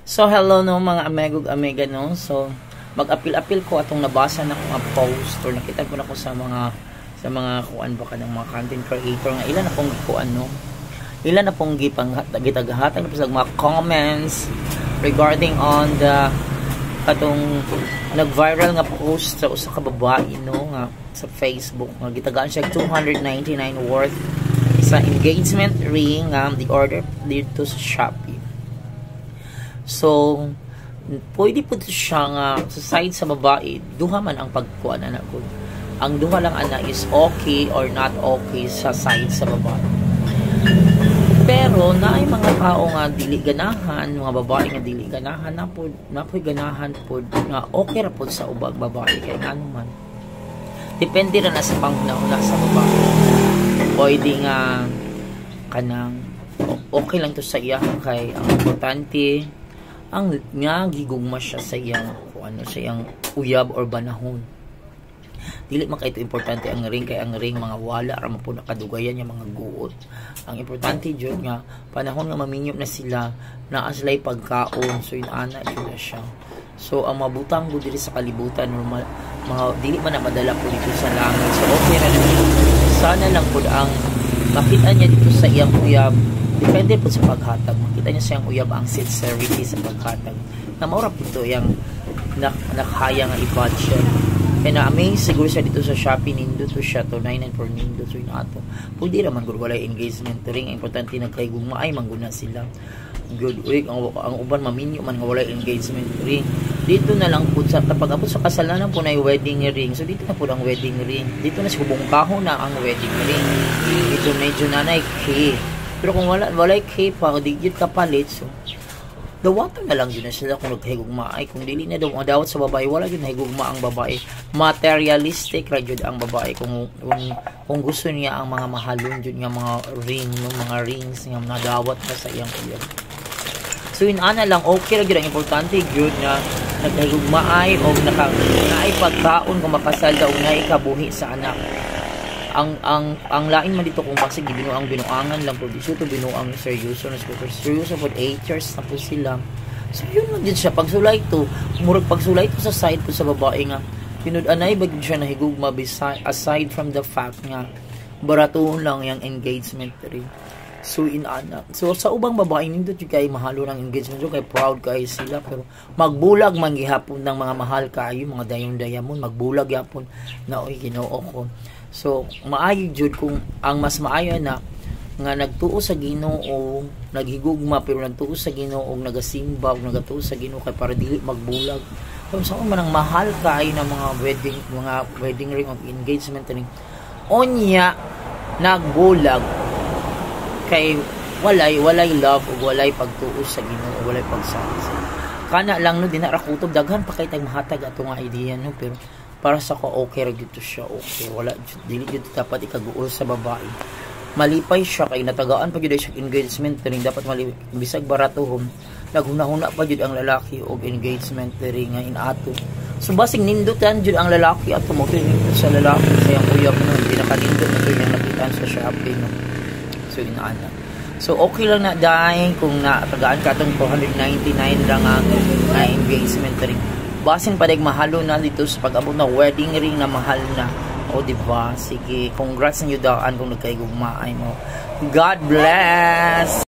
So hello no mga amegog amiga no. So mag-apil-apil ko atong nabasa na ko nga post or nakita ko na ko sa mga kuan ba kanang mga content creator nga ilan na pong kuan no. Ilan na pong gitaghatag sa mga comments regarding on the katong nag-viral nga post sa usa ka babae no nga sa Facebook nga gitagaan siya $299 worth sa engagement ring the order dito sa Shopee. So pwede po siya nga sa side sa babae duha man ang pagkuan ana ko. Ang duha lang ana is okay or not okay sa side sa babae. Pero naay mga tao nga dili ganahan, mga babae nga dili ganahan na po ganahan po nga okay ra po sa ubang babae kay ngano man. Depende ra na sa panghunahuna sa babae. Pwede nga kanang okay lang to sa iya kay ang importante ang nga gigugma siya sa iyang sa iyang uyab or banahon. Dili man kay ito importante ang ring kay ang ring mga wala ra man po nakadugayan yung mga guot. Ang importante jud nga panahon nga maminyop na sila naa sila'y pagkaon so inana jud na siya. So ang mabutang gud diri sa kalibutan normal mga dili man na madala po dito sa langit. So okay ra lang. Sana lang po ang makita niya dito sa iyang uyab. Depende po sa paghatag. Makita niya siyang uyab ang sincerity sa paghatag. Na maura po ito yung nakaya nga i-budget. Kaya na-amaze siguro siya dito sa Shopee. Nindo to siya to. 994 nindo to yun ato. Pwede naman kung walay engagement ring. Importante nagkaigugma ay mangguna sila. Good week. Ang uban maminyo man nga walay engagement ring. Dito na lang po sa kapag sa kasalanan po na yung wedding ring. So dito na po ang wedding ring. Dito na sa bungkaho na ang wedding ring. Dito medyo nanay key. Pero kung walay key pa, digit kapalit, so dawatan na lang yun na sila kung naghigugma ay kung dili na daw dawat sa babae, wala yun nahigugma ang babae. Materialistic ra jud ang babae kung gusto niya ang mga mahalon jud nga mga ring, mga rings nga nadawat na sa iyang uyab. So yun ana lang okay ra jud ang importante jud nga naghigugma ay o naay pagkaon kung makasal daw na ikabuhi sa anak. Ang lain man dito kung basig binuang binuangan lang po dito to binuang seryoso na seryoso po 8 years na po sila. So yun lang din siya pagsulay to murag pagsulay to sa side po sa babae nga pinud-anay bagid siya nahigugma aside from the fact nga baratuhon lang yung engagement ring. So inana so sa ubang babae nindot yung kay mahalo ng engagement so kay proud kay sila pero magbulag man gihapon ng mga mahal kayo mga dayon-dayamon magbulag yapon na oy Ginoo ko. So, maayo jud kung ang mas maayo na nga nagtuo sa Ginoo, naghigugma pero nagtuo sa Ginoo, nagasimba, nagatuo sa Ginoo kay para dili magbulag. Kung saan man ang mahal kay na mga wedding ring of engagement ring. Onya nagbulag kay walay love o walay pagtuo sa Ginoo, walay pagsama. Kana lang no dinara kutob daghan pa kay tag mahatag ato nga idea no pero para sa ko okay ra dito siya okay wala dili jud dapat ikaguol sa babae malipay siya kay natagaan pa jud siya engagement ring dapat bisag baratuhon naghuna-huna pa jud ang lalaki og engagement ring nga inato so basig nindutan jud ang lalaki at tumoto sa lalaki sa iyang uyab no pinakanindot na jud yung nakita sa Shopee no so inaana so okay lang na dahil kung natagaan ka tong $499 lang ang engagement ring basin pa mahalo na dito sa pag-abot na wedding ring na mahal na. O diba? Sige, congrats sa inyo daan kung nagkaigugmaay mo. God bless!